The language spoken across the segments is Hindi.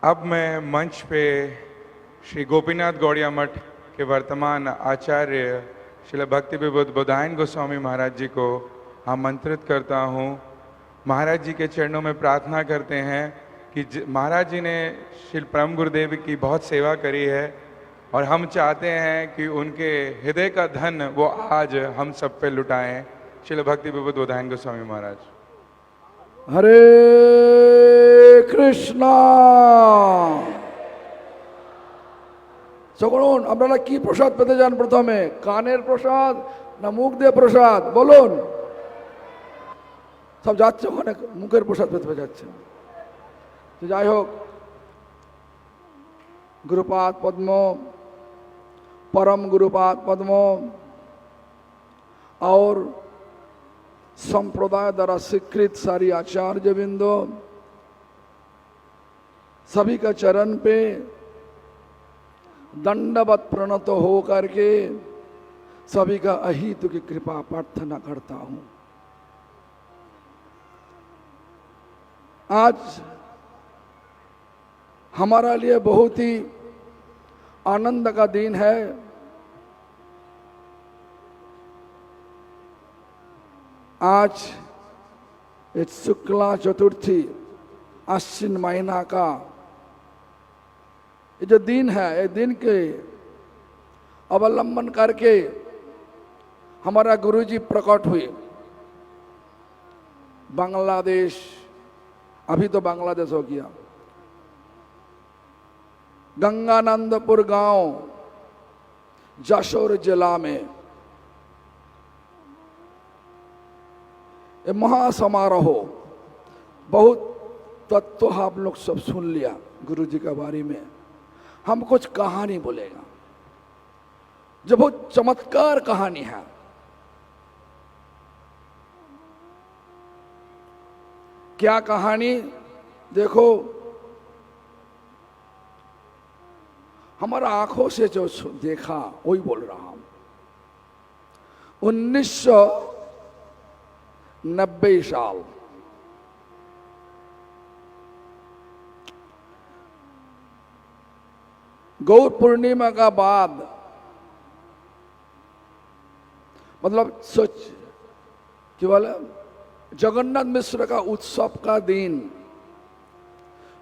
अब मैं मंच पे श्री गोपीनाथ गौड़िया मठ के वर्तमान आचार्य श्रील भक्ति विबुध बोधायन गोस्वामी महाराज जी को आमंत्रित करता हूँ। महाराज जी के चरणों में प्रार्थना करते हैं कि महाराज जी ने श्री परम गुरुदेव की बहुत सेवा करी है और हम चाहते हैं कि उनके हृदय का धन वो आज हम सब पे लुटाएं। श्रील भक्ति विबुध बोधायन गोस्वामी महाराज। हरे कृष्णा। সকলন আপনারা কি প্রসাদ পেতে যান? প্রথমে কানের প্রসাদ না মুখ দিয়ে প্রসাদ বলুন? সব যাচ্ছে ওখানে মুখের প্রসাদ পেতে যাচ্ছে। তো যাই হোক, गुरुपाद पद्म, परम गुरुपाद पद्म और संप्रदाय द्वारा स्वीकृत सारी आचार्य बिंदु सभी का चरण पे दंडवत प्रणत हो करके सभी का अहित की कृपा प्रार्थना करता हूं। आज हमारा लिए बहुत ही आनंद का दिन है। आज इस शुक्ला चतुर्थी आश्विन महीना का ये जो दिन है, ये दिन के अवलंबन करके हमारा गुरुजी प्रकट हुए। बांग्लादेश, अभी तो बांग्लादेश हो गया, गंगानंदपुर गांव जशोर जिला में ये महासमारोह। बहुत तत्व आप लोग सब सुन लिया गुरुजी के बारे में। हम कुछ कहानी बोलेगा जो बहुत चमत्कार कहानी है। क्या कहानी? देखो, हमारा आंखों से जो देखा वही बोल रहा हूं। 1990 साल गौर पूर्णिमा का बाद, मतलब सोच कि बोले जगन्नाथ मिश्र का उत्सव का दिन,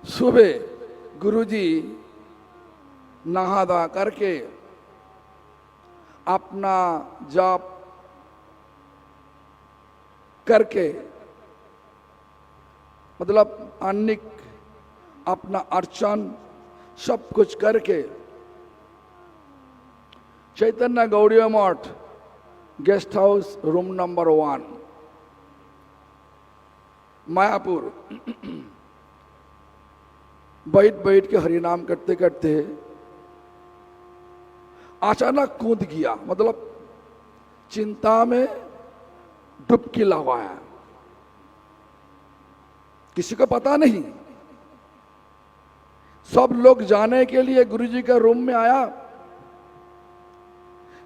सुबह गुरुजी नहा धा करके अपना जाप करके, मतलब अन्निक अपना अर्चन सब कुछ करके चैतन्य गौड़िया मठ guest house room number 1 Mayapur बैठ बैठ के हरिनाम करते करते अचानक कूद गया। मतलब चिंता में डुबकी लगाया, किसी को पता नहीं। सब लोग जाने के लिए गुरुजी के रूम में आया,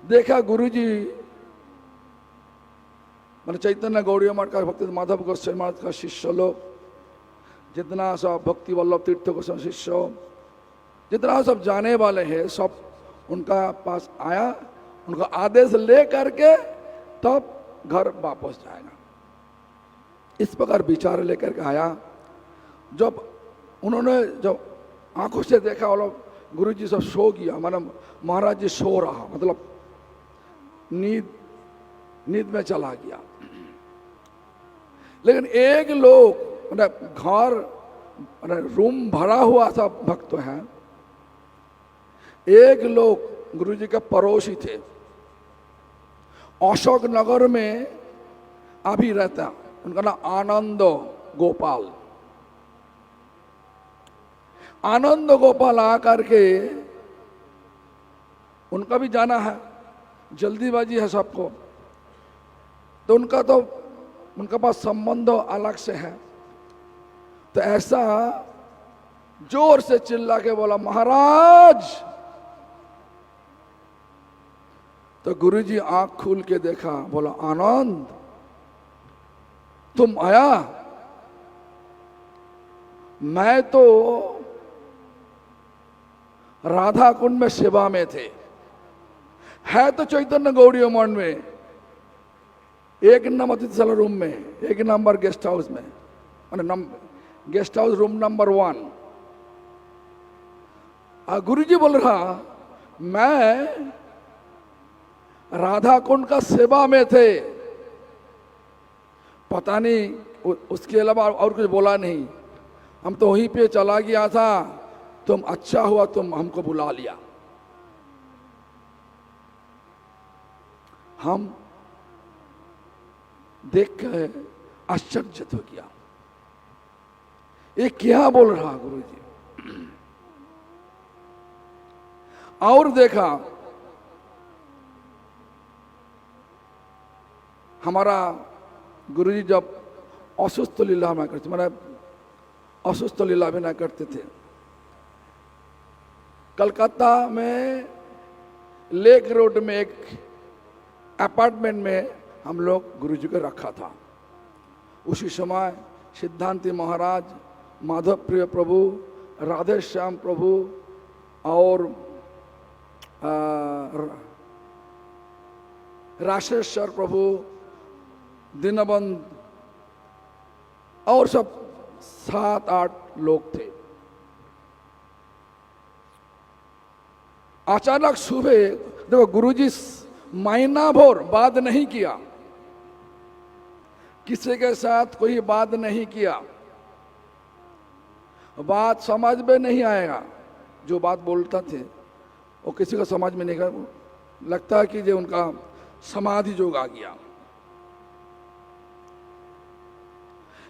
देखा गुरुजी मतलब चैतन्य गौड़िया मठ का भक्ति माधव गोस्वामी महाराज का शिष्य लोग, जितना सब भक्ति वल्लभ तीर्थ गोस्वामी शिष्य, जितना सब जाने वाले हैं, सब उनका पास आया। उनका आदेश ले करके तब घर वापस जाएगा, इस प्रकार विचार लेकर के आया। जब उन्होंने जब आंखों से देखा, वो लोग गुरुजी सब सो गया, मतलब महाराज जी सो रहा, मतलब नींद में चला गया। लेकिन एक लोग, मतलब घर रूम भरा हुआ था, भक्त हैं, एक लोग गुरुजी के पड़ोसी थे, अशोक नगर में अभी रहता, उनका नाम आनंद गोपाल। आनंद गोपाल आकर के, उनका भी जाना है, जल्दीबाजी है सबको, तो उनका पास संबंध अलग से है। तो ऐसा जोर से चिल्ला के बोला, महाराज। तो गुरुजी आंख खोल के देखा, बोला, आनंद तुम आया? मैं तो राधा कुंड में सेवा में थे, है तो चैतन्य गौड़ीय मठ में, एक नंबर अतिथिशाला रूम में, एक नंबर गेस्ट हाउस में, गेस्ट हाउस रूम नंबर 1। गुरुजी बोल रहा मैं राधा कुंड का सेवा में थे, पता नहीं उसके अलावा और कुछ बोला नहीं, हम तो वहीं पे चला गया था, तुम अच्छा हुआ तुम हमको बुला लिया। हम देख कर आश्चर्य हो गया, ये क्या बोल रहा गुरुजी। और देखा हमारा गुरुजी जब असुस्थ लीला में करते, मैंने असुस्थ लीला भी ना करते थे। कलकत्ता में लेक रोड में एक अपार्टमेंट में हम लोग गुरुजी को रखा था। उसी समय सिद्धांति महाराज, माधव प्रिय प्रभु, राधे श्याम प्रभु और राशेश्वर प्रभु, दीनबंध और सब 7-8 लोग थे। अचानक सुबह देखो गुरुजी महीना भर बात नहीं किया, किसी के साथ कोई बात नहीं किया, बात समझ में नहीं आएगा, जो बात बोलता थे वो किसी को समझ में नहीं आया, लगता है कि जो उनका समाधि जोग आ गया।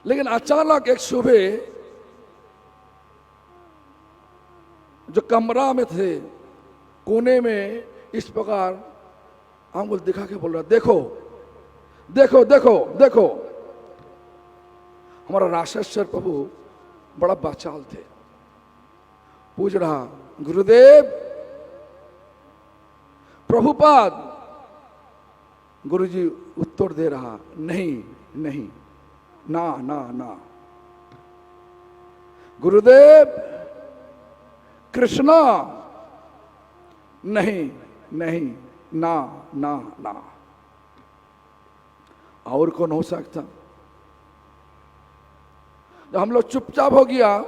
लेकिन अचानक एक सुबह जो कमरा में थे कोने में इस प्रकार आंगुल दिखा के बोल रहा, देखो देखो देखो देखो। हमारा राशेश्वर प्रभु बड़ा बाचाल थे, पूछ रहा गुरुदेव प्रभुपाद। गुरुजी उत्तर दे रहा, नहीं नहीं, ना ना ना। गुरुदेव कृष्णा, नहीं नहीं, ना ना ना। और कौन हो सकता? जब हम लोग चुपचाप हो गया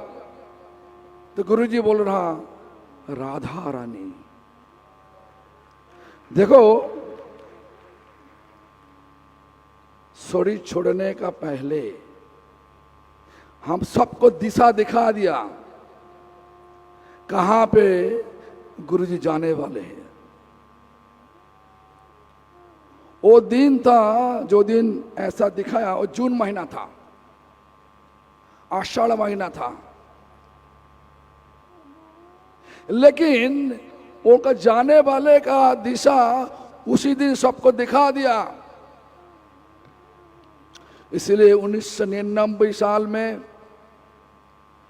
तो गुरुजी बोल रहा, राधा रानी। देखो शरीर छोड़ने का पहले हम सबको दिशा दिखा दिया कहां पे गुरुजी जाने वाले हैं। वो दिन था जो दिन ऐसा दिखाया, वो जून महीना था, आषाढ़ महीना था, लेकिन उनका जाने वाले का दिशा उसी दिन सबको दिखा दिया। इसलिए 1999 साल में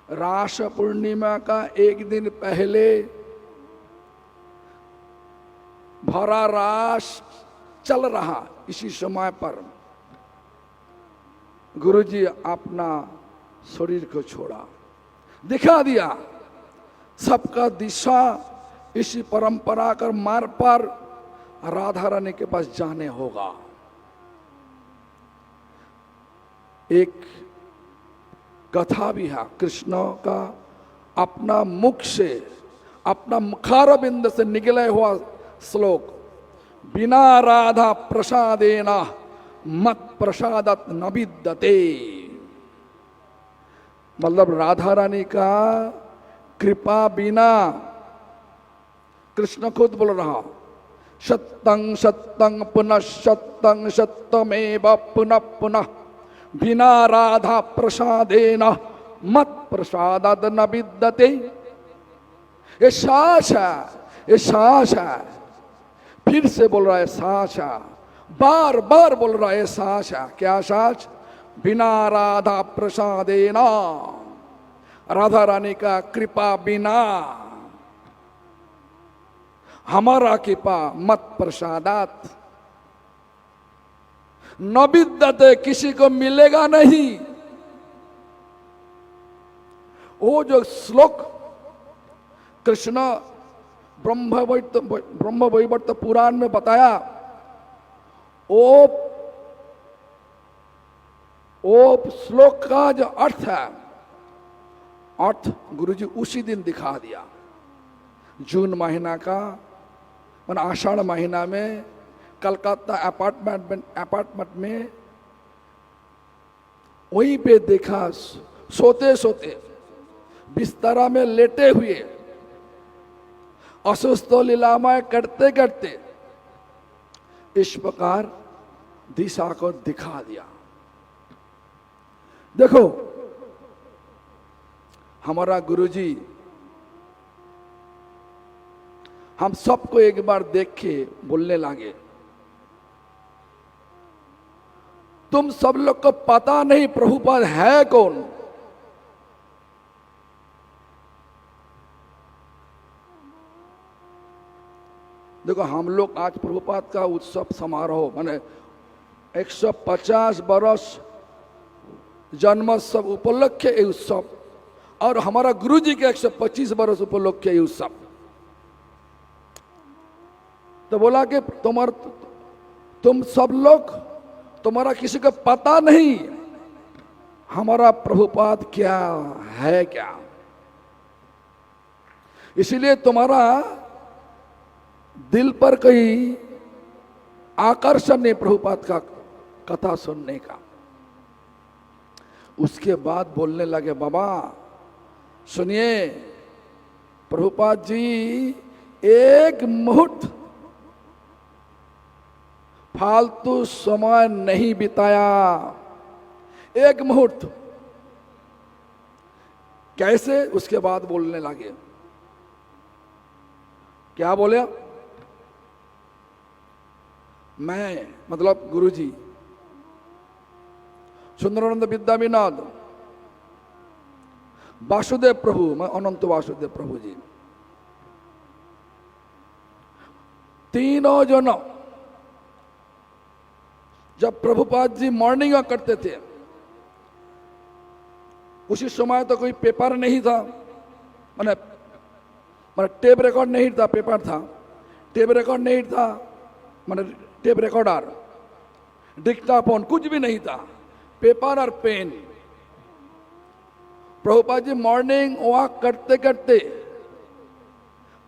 रास पूर्णिमा का एक दिन पहले भरा रास चल रहा, इसी समय पर गुरुजी अपना शरीर को छोड़ा, दिखा दिया सबका दिशा इसी परंपरा कर मार्ग पर राधा रानी के पास जाने होगा। एक कथा भी है कृष्ण का, अपना मुख से, अपना मुखार बिंद से निकले हुआ श्लोक, बिना राधा प्रसादेना मत प्रसादत न विद्यते। मतलब राधा रानी का कृपा बिना, कृष्ण खुद बोल रहा, सत्यं सत्यं पुनः सत्यं सत्यमेव पुनः पुनः बिना राधा प्रसादेन मत प्रसादत न विद्यते। ये साच है, ये साच है, फिर से बोल रहा है साच है, बार बार बोल रहा है साच है। क्या साच? बिना राधा प्रसादेन, राधा रानी का कृपा बिना, हमारा कृपा मत प्रसादात न विद्यते, किसी को मिलेगा नहीं। वो जो श्लोक कृष्ण ब्रह्म वैवर्त पुराण में बताया, ओ श्लोक का जो अर्थ है, अर्थ गुरुजी उसी दिन दिखा दिया। जून महीना का मैंने आषाढ़ महीना में कलकत्ता अपार्टमेंट में वहीं पे देखा, सोते सोते बिस्तरा में लेटे हुए असुस्थ लीलामय करते करते इस प्रकार दिशा को दिखा दिया। देखो हमारा गुरुजी हम सबको एक बार देख के बोलने लगे, तुम सब लोग को पता नहीं प्रभुपाद है कौन। देखो हम लोग आज प्रभुपाद का उत्सव समारोह माने 150 वर्ष जन्मोत्सव उपलक्ष्य ये उत्सव और हमारा गुरुजी के 125 वर्ष उपलक्ष्य ये उत्सव, तो बोला कि तुम सब लोग, तुम्हारा किसी को पता नहीं हमारा प्रभुपाद क्या है क्या, इसीलिए तुम्हारा दिल पर कोई आकर्षण नहीं प्रभुपाद का कथा सुनने का। उसके बाद बोलने लगे, बाबा सुनिए, प्रभुपाद जी एक मुहूर्त फालतू समय नहीं बिताया, एक मुहूर्त। कैसे? उसके बाद बोलने लगे, क्या बोले? मैं मतलब गुरुजी सुंदरानंद विद्या विनोद वासुदेव प्रभु, मैं अनंत वासुदेव प्रभु जी, तीनों जनों जब प्रभुपाद जी मॉर्निंग वॉक करते थे, उसी समय तो कोई पेपर नहीं था, मैंने टेप रिकॉर्ड नहीं था, पेपर था, टेप रिकॉर्ड नहीं था, मैंने टेप रिकॉर्डर, डिक्टाफोन कुछ भी नहीं था, पेपर और pen. Prabhupada ji morning walk करते करते,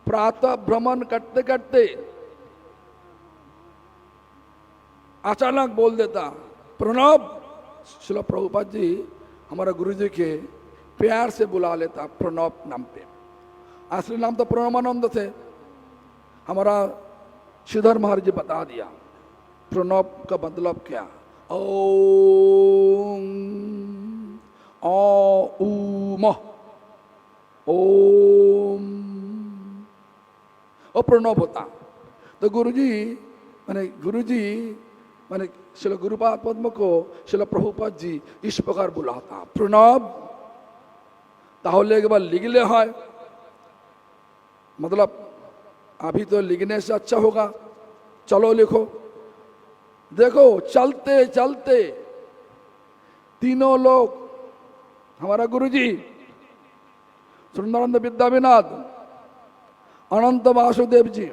प्रातः भ्रमण करते करते अचानक बोल देता, प्रणव। श्रील प्रभुपाद जी हमारा गुरुजी के प्यार से बुला लेता प्रणव नाम पे। असली नाम तो प्रणवानंद थे, हमारा श्रीधर महाराज जी बता दिया प्रणव का मतलब क्या। ओम ओम ओम ओ प्रणव होता। तो गुरुजी मैंने शिल गुरुपाद पद्म को शिल प्रभुपाद जी इस प्रकार बुलाता, प्रणव। ताहले एक बार लिखले है, मतलब अभी तो लिखने से अच्छा होगा, चलो लिखो। देखो चलते चलते तीनों लोग, हमारा गुरुजी सुंदरानंद विद्या विनोद, अनंत वासुदेव जी,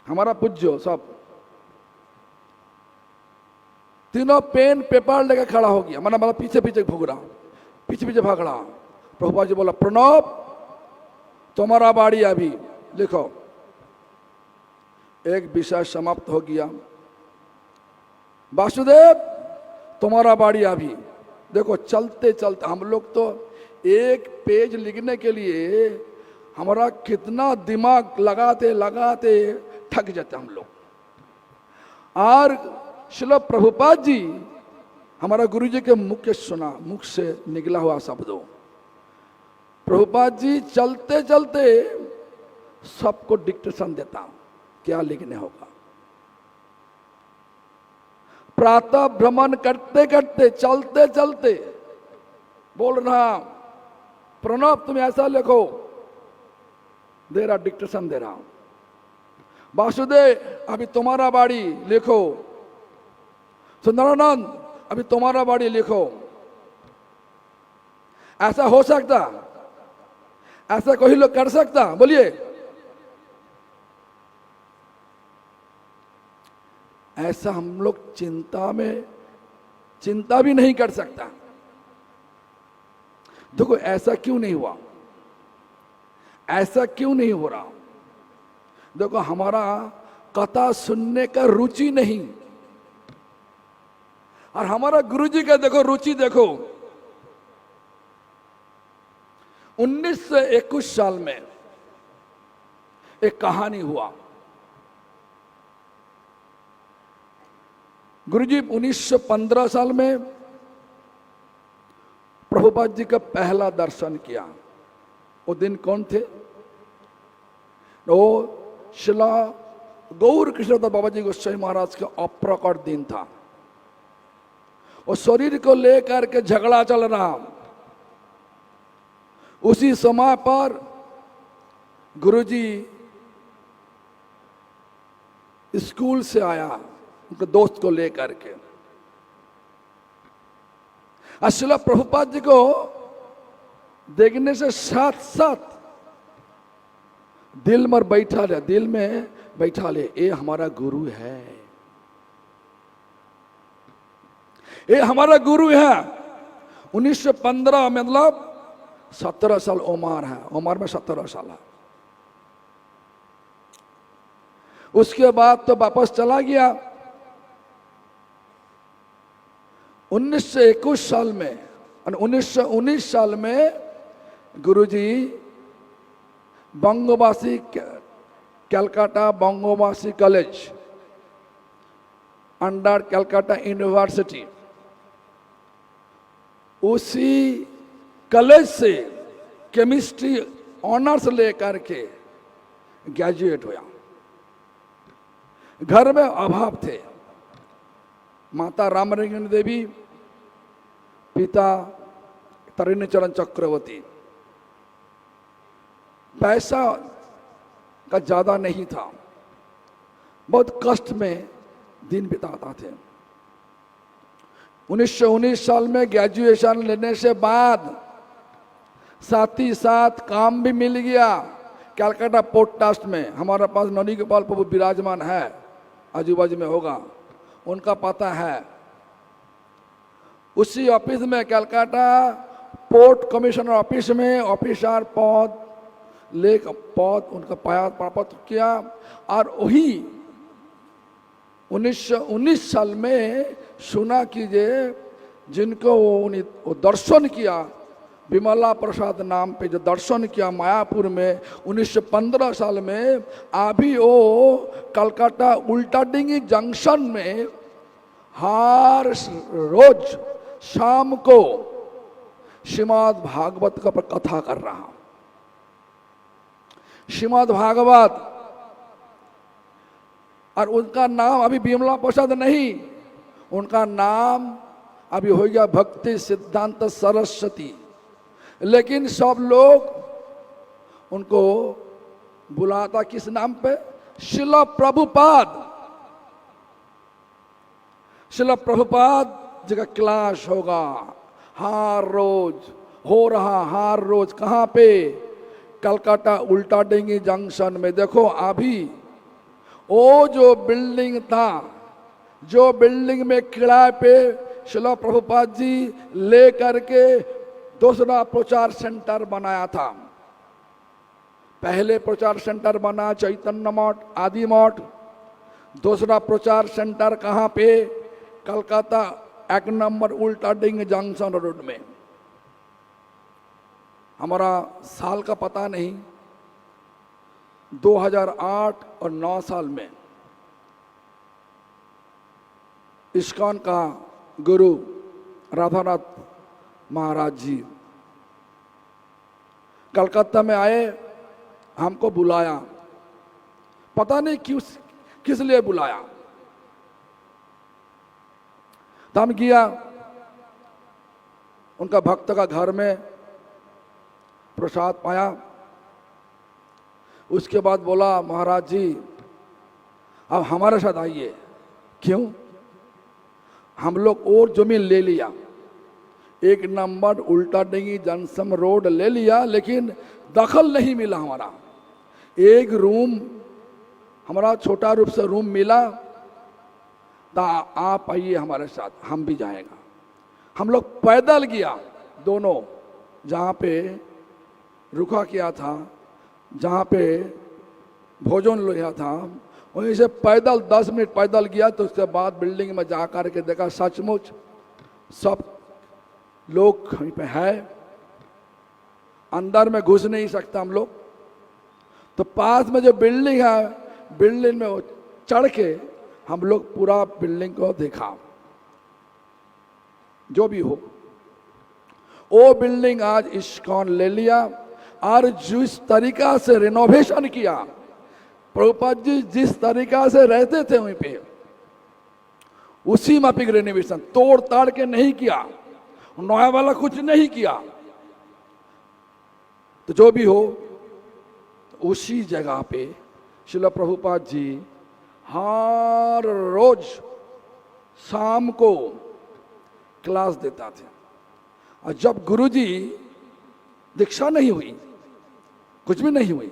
हमारा पूज्य, सब तीनों पेन पेपर लेकर खड़ा हो गया, मतलब पीछे पीछे भूग रहा, पीछे पीछे भाग रहा। प्रभुपाद जी बोला, प्रणव तुम्हारा बाड़ी अभी लिखो। एक विषय समाप्त हो गया। वासुदेव तुम्हारा बाड़ी अभी। देखो चलते चलते हम लोग तो एक पेज लिखने के लिए हमारा कितना दिमाग लगाते लगाते थक जाते हम लोग। और श्रील प्रभुपाद जी हमारा गुरुजी के मुख से निकला हुआ शब्दों, प्रभुपाद जी चलते चलते सबको डिक्टेशन देता क्या लिखने होगा। प्रातः भ्रमण करते करते चलते चलते बोल रहा, प्रणव तुम ऐसा लिखो, दे रहा डिक्टेशन दे रहा। वासुदेव अभी तुम्हारा बाड़ी लिखो। सुंदरानंद अभी तुम्हारा बाड़ी लिखो। ऐसा हो सकता? ऐसा कोई लोग कर सकता? बोलिए। ऐसा हम लोग चिंता भी नहीं कर सकता। देखो ऐसा क्यों नहीं हुआ, ऐसा क्यों नहीं हो रहा? देखो हमारा कथा सुनने का रुचि नहीं, और हमारा गुरुजी का देखो रुचि देखो। 1921 साल में एक कहानी हुआ। गुरुजी 1915 साल में प्रभुपाद जी का पहला दर्शन किया। वो दिन कौन थे? वो शिला गौर कृष्णदास बाबा जी गोस्वामी महाराज का अप्रकट दिन था। और शरीर को लेकर के झगड़ा चल रहा। उसी समय पर गुरुजी स्कूल से आया उनके दोस्त को लेकर के। अश्ला प्रभुपाद जी को देखने से साथ साथ दिल में बैठा ले, ये हमारा गुरु है, ये हमारा गुरु है। 1915 मतलब 17 साल उम्र है, उम्र में 17 साल है। उसके बाद तो वापस चला गया। 1921 साल में, 1919 साल में गुरुजी Bangabasi Calcutta Bangabasi college under Calcutta university, उसी कॉलेज से केमिस्ट्री ऑनर्स लेकर के ग्रेजुएट हुआ। घर में अभाव थे। माता रामरंजन देवी, पिता तरिणी चरण चक्रवर्ती। पैसा का ज्यादा नहीं था, बहुत कष्ट में दिन बिताता थे। 1919 साल में ग्रेजुएशन लेने से बाद साथ ही साथ काम भी मिल गया कलकत्ता पोर्ट ट्रस्ट में। हमारे पास ननी गोपाल प्रभु विराजमान है, आजू बाजू में होगा, उनका पता है। उसी ऑफिस में कलकत्ता पोर्ट कमिश्नर ऑफिस में ऑफिसर पद उनका प्राप्त किया। और वही 1919 साल में सुना कीजिए, जिनको वो दर्शन किया, विमला प्रसाद नाम पे जो दर्शन किया मायापुर में 1915 साल में, अभी वो कलकत्ता उल्टाडिंगी जंक्शन में हर रोज शाम को श्रीमद् भागवत का कथा कर रहा। श्रीमद् भागवत, और उनका नाम अभी विमला प्रसाद नहीं, उनका नाम अभी हो गया भक्ति सिद्धांत सरस्वती। लेकिन सब लोग उनको बुलाता किस नाम पे? शिला प्रभुपाद। शिला प्रभुपाद जी का क्लास होगा हर रोज, हो रहा हर रोज। कहाँ पे? कलकत्ता उल्टाडिंगी जंक्शन में। देखो अभी वो जो बिल्डिंग था, जो बिल्डिंग में किराए पे शिला प्रभुपाद जी ले करके दूसरा प्रचार सेंटर बनाया था। पहले प्रचार सेंटर बना चैतन्य मठ, आदि मठ। दूसरा प्रचार सेंटर कहाँ पे? कलकत्ता 1 नंबर उल्टाडिंगी जंक्शन रोड में। हमारा साल का पता नहीं, 2008 और 9 साल में इस्कॉन का गुरु राधानाथ महाराज जी कलकत्ता में आए, हमको बुलाया। पता नहीं क्यों, किस लिए बुलाया। तो हम किया उनका भक्त का घर में प्रसाद पाया। उसके बाद बोला, महाराज जी अब हमारे साथ आइए। क्यों? हम लोग और जमीन ले लिया, 1 नंबर उल्टाडिंगी जंक्शन रोड ले लिया, लेकिन दखल नहीं मिला हमारा। एक रूम हमारा छोटा रूप से रूम मिला, तो आप आइए हमारे साथ, हम भी जाएगा। हम लोग पैदल गया, दोनों जहाँ पे रुका किया था, जहाँ पे भोजन लिया था, वहीं से पैदल 10 मिनट पैदल गया। तो उसके बाद बिल्डिंग में जा कर के देखा सचमुच सब लोग कहीं पे है, अंदर में घुस नहीं सकता हम लोग। तो पास में जो बिल्डिंग है, बिल्डिंग में चढ़ के हम लोग पूरा बिल्डिंग को देखा। जो भी हो, वो बिल्डिंग आज इस्कॉन ले लिया, और जिस तरीका से रिनोवेशन किया, प्रभुपाद जी जिस तरीका से रहते थे वहीं पे, उसी माफिक रिनोवेशन, तोड़ ताड़ के नहीं किया, नया वाला कुछ नहीं किया। तो जो भी हो, उसी जगह पे श्रील प्रभुपाद जी हर रोज शाम को क्लास देता थे। और जब गुरुजी दीक्षा नहीं हुई, कुछ भी नहीं हुई,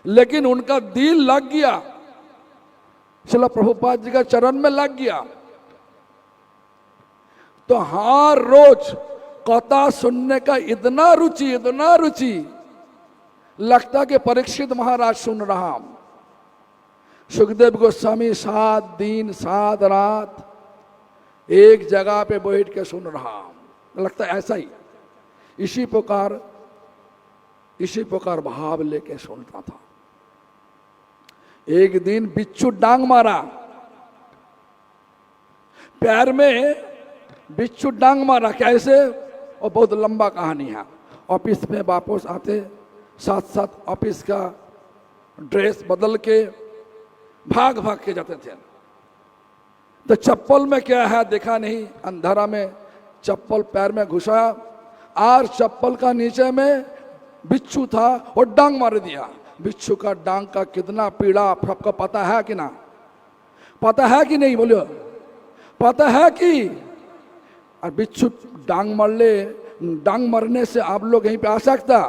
लेकिन उनका दिल लग गया, श्रील प्रभुपाद जी का चरण में लग गया, तो हर रोज कथा सुनने का इतना रुचि लगता कि परीक्षित महाराज सुन रहा। सुखदेव गोस्वामी 7 दिन 7 रात एक जगह पे बैठ के सुन रहा, लगता ऐसा ही। इसी प्रकार भाव लेके सुनता था। एक दिन बिच्छू डांग मारा, पैर में बिच्छू डांग मारा। कैसे? और बहुत लंबा कहानी है। ऑफिस में वापस आते, साथ साथ ऑफिस का ड्रेस बदल के भाग के जाते थे। तो चप्पल में क्या है देखा नहीं, अंधेरा में चप्पल पैर में घुसाया, और चप्पल का नीचे में बिच्छू था और डांग मार दिया। बिच्छू का डांग का कितना पीड़ा आपको पता है कि ना? पता है कि नहीं? बोलो, पता है कि? और बिच्छू डांग मरने से आप लोग यहीं पे आ सकता?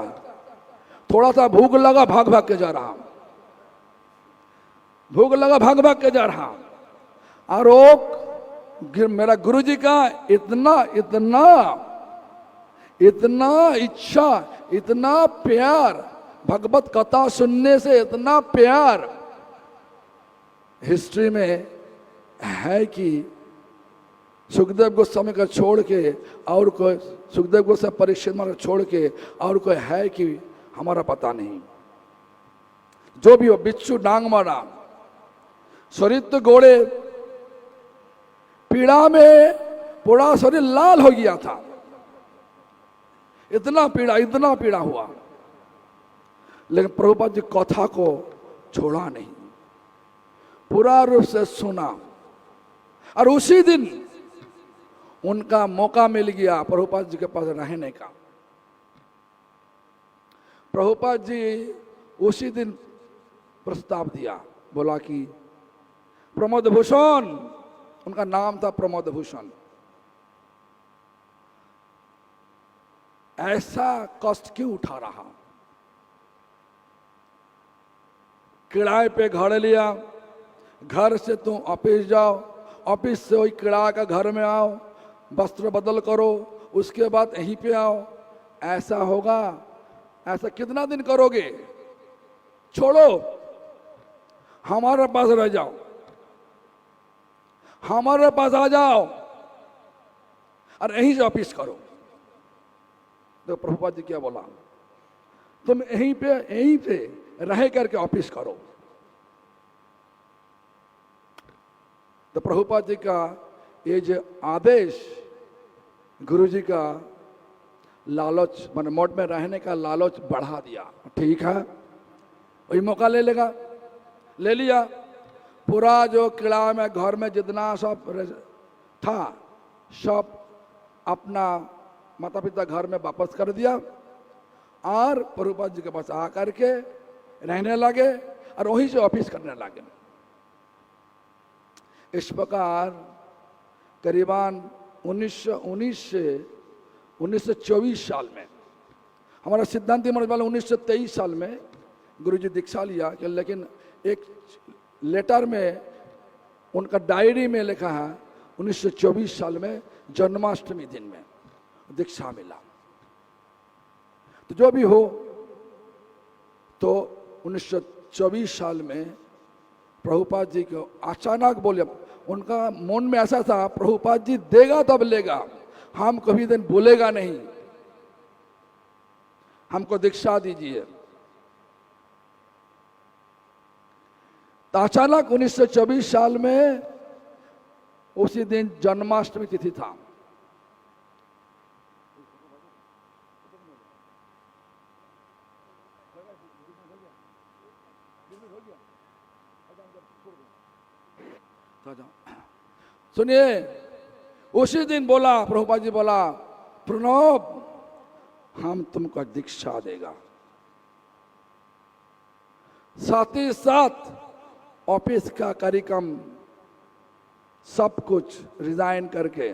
थोड़ा सा भूख लगा, भाग के जा रहा, भूख लगा, भाग के जा रहा। और वो मेरा गुरुजी का इतना इच्छा, इतना प्यार, भगवत कथा सुनने से इतना प्यार हिस्ट्री में है कि सुखदेव गोस्वामी का छोड़ के और कोई, सुखदेव गोस्वामी परीक्षित महाराज छोड़ के और कोई है कि हमारा पता नहीं। जो भी हो, बिच्छू डांग मारा, शरीर तो गोड़े, पीड़ा में पूरा शरीर लाल हो गया था। इतना पीड़ा हुआ, लेकिन प्रभुपाद जी कथा को छोड़ा नहीं, पूरा रूप से सुना। और उसी दिन उनका मौका मिल गया प्रभुपाद जी के पास रहने का। प्रभुपाद जी उसी दिन प्रस्ताव दिया, बोला कि प्रमोद भूषण, उनका नाम था प्रमोद भूषण, ऐसा कष्ट क्यों उठा रहा? किराए पे घर लिया, घर से तुम ऑफिस जाओ, ऑफिस से वही किराए का घर में आओ, वस्त्र बदल करो, उसके बाद यहीं पे आओ। ऐसा होगा? ऐसा कितना दिन करोगे? छोड़ो, हमारे पास रह जाओ, हमारे पास आ जाओ और यहीं से ऑफिस करो। तो प्रभुपाद जी क्या बोला? तुम यहीं पे रह करके ऑफिस करो। तो प्रभुपाद जी का ये जो आदेश, गुरु जी का लालच, मन मोड में रहने का लालच बढ़ा दिया। ठीक है, वही मौका ले लिया। पूरा जो किला में घर में जितना सब था, सब अपना माता पिता घर में वापस कर दिया और प्रभुपाद जी के पास आ करके रहने लगे और वहीं से ऑफिस करने लगे। इस प्रकार करीबन 1919 से 1924 साल में हमारा सिद्धांत महाराज वाले 1923 साल में गुरुजी दीक्षा लिया कि, लेकिन एक लेटर में उनका डायरी में लिखा है 1924 साल में जन्माष्टमी दिन में दीक्षा मिला। तो जो भी हो, तो 1924 साल में प्रभुपाद जी को अचानक बोले, उनका मन में ऐसा था प्रभुपाद जी देगा तब लेगा, हम कभी दिन बोलेगा नहीं, हमको दीक्षा दीजिए। तो अचानक 1924 साल में उसी दिन जन्माष्टमी तिथि था। सुनिए, उसी दिन बोला प्रभुपाद जी, बोला प्रणव हम तुमको दीक्षा देगा। साथ ही साथ ऑफिस का कार्यक्रम सब कुछ रिजाइन करके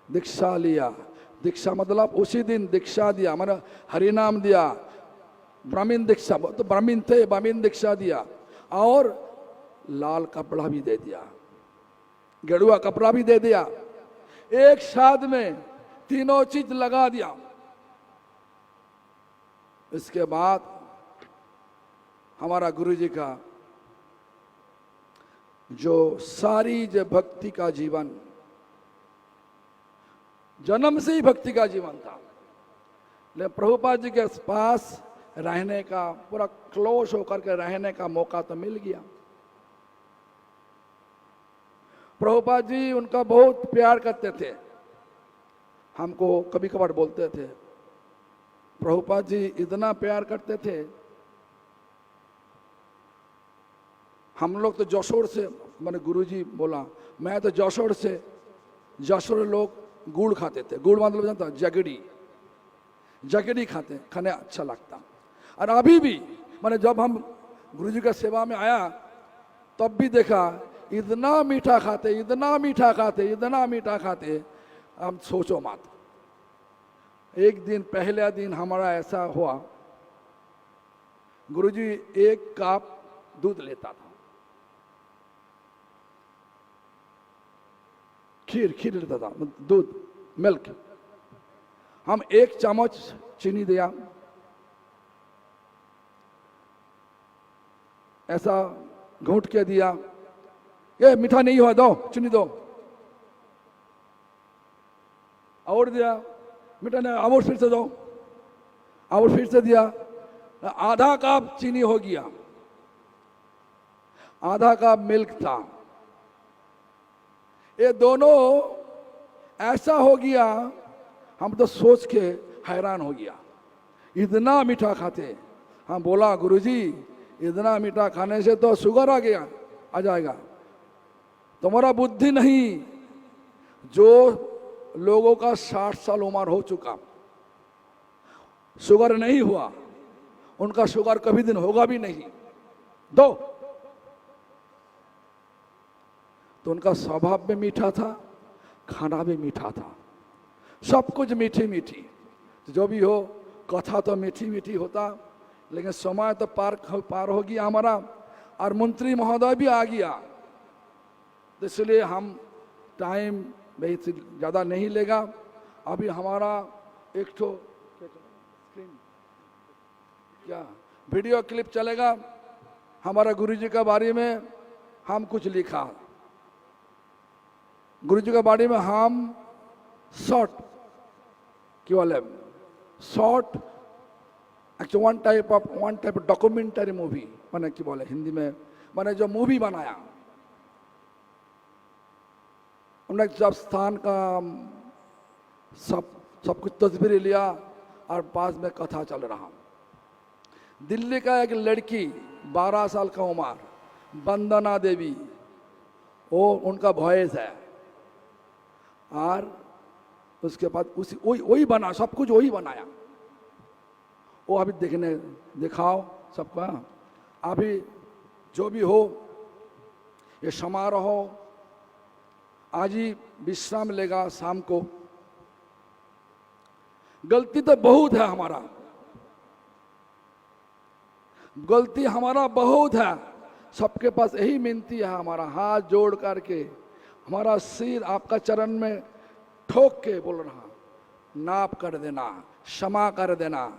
दीक्षा लिया। दीक्षा मतलब उसी दिन दीक्षा दिया, मतलब हरिनाम दिया, ब्राह्मण दीक्षा, तो ब्राह्मण थे, ब्राह्मण दीक्षा दिया, और लाल कपड़ा भी दे दिया, गेरुआ कपड़ा भी दे दिया, एक साथ में तीनों चीज लगा दिया। इसके बाद हमारा गुरुजी का जो सारी जो भक्ति का जीवन, जन्म से ही भक्ति का जीवन था, लेकिन प्रभुपाद जी के पास रहने का, पूरा क्लोज होकर के रहने का मौका तो मिल गया। प्रभुपाद जी उनका बहुत प्यार करते थे। हमको कभी कभार बोलते थे, प्रभुपाद जी इतना प्यार करते थे, हम लोग तो जशोर से, मैंने गुरुजी बोला, मैं तो जशोर से, जशोर लोग गुड़ खाते थे, गुड़ मतलब जानता, जगड़ी, जगड़ी खाने अच्छा लगता। और अभी भी मैंने जब हम गुरुजी का सेवा में आया तब भी देखा, इतना मीठा खाते, इतना मीठा खाते, इतना मीठा खाते, हम सोचो मत। एक दिन, पहला दिन हमारा ऐसा हुआ, गुरुजी एक कप दूध लेता था, खीर लेता था, दूध, मिल्क, हम एक चम्मच चीनी दिया, ऐसा घूंट के दिया, ये मीठा नहीं हुआ, दो चीनी दो, और दिया, मीठा नहीं, और फिर से दो, और फिर से दिया, आधा कप चीनी हो गया, आधा कप मिल्क था। ये दोनों ऐसा हो गया, हम तो सोच के हैरान हो गया, इतना मीठा खाते। हम बोला, गुरुजी इतना मीठा खाने से तो शुगर आ जाएगा, तुम्हारा बुद्धि नहीं। जो लोगों का 60 साल उम्र हो चुका, शुगर नहीं हुआ, उनका शुगर कभी दिन होगा भी नहीं, दो। तो उनका स्वभाव भी मीठा था, खाना भी मीठा था, सब कुछ मीठी मीठी। तो जो भी हो, कथा तो मीठी मीठी होता, लेकिन समय तो पार हो गया हमारा, और मंत्री महोदय भी आ गया। तो इसलिए हम टाइम ज़्यादा नहीं लेगा। अभी हमारा एक ठो क्या वीडियो क्लिप चलेगा, हमारा गुरुजी के बारे में हम कुछ लिखा, गुरुजी के बारे में हम शॉर्ट, केवल short, actually one type documentary movie, मैंने क्या बोले हिंदी में, मैंने जो मूवी बनाया, हमने जब स्थान का सब कुछ तस्वीरें लिया, और पास में कथा चल रहा। दिल्ली का एक लड़की 12 साल का उम्र, वंदना देवी, वो उनका वॉइस है, और उसके बाद उसी वही बना, सब कुछ वही बनाया। वो अभी दिखाओ सबका। अभी जो भी हो, ये समारोह आज ही विश्राम लेगा शाम को। गलती तो बहुत है हमारा, गलती हमारा बहुत है, सबके पास यही मिनती है, हमारा हाथ जोड़ करके हमारा सिर आपका चरण में ठोक के बोल रहा, नाप कर देना, क्षमा कर देना,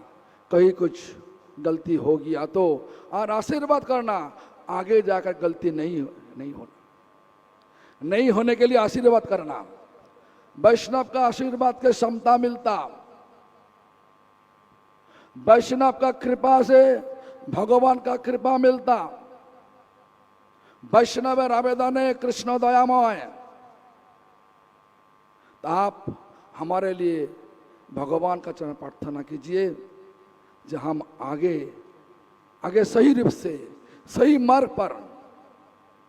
कहीं कुछ गलती हो गया तो, और आशीर्वाद करना आगे जाकर गलती नहीं होने के लिए आशीर्वाद करना। वैष्णव का आशीर्वाद के क्षमता मिलता, वैष्णव का कृपा से भगवान का कृपा मिलता। वैष्णव आवेदन है कृष्ण दयामय। तो आप हमारे लिए भगवान का चरण प्रार्थना कीजिए, जो हम आगे सही रूप से सही मार्ग पर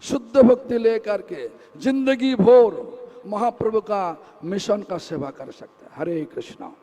शुद्ध भक्ति लेकर के जिंदगी भर महाप्रभु का मिशन का सेवा कर सकते हैं। हरे कृष्णा।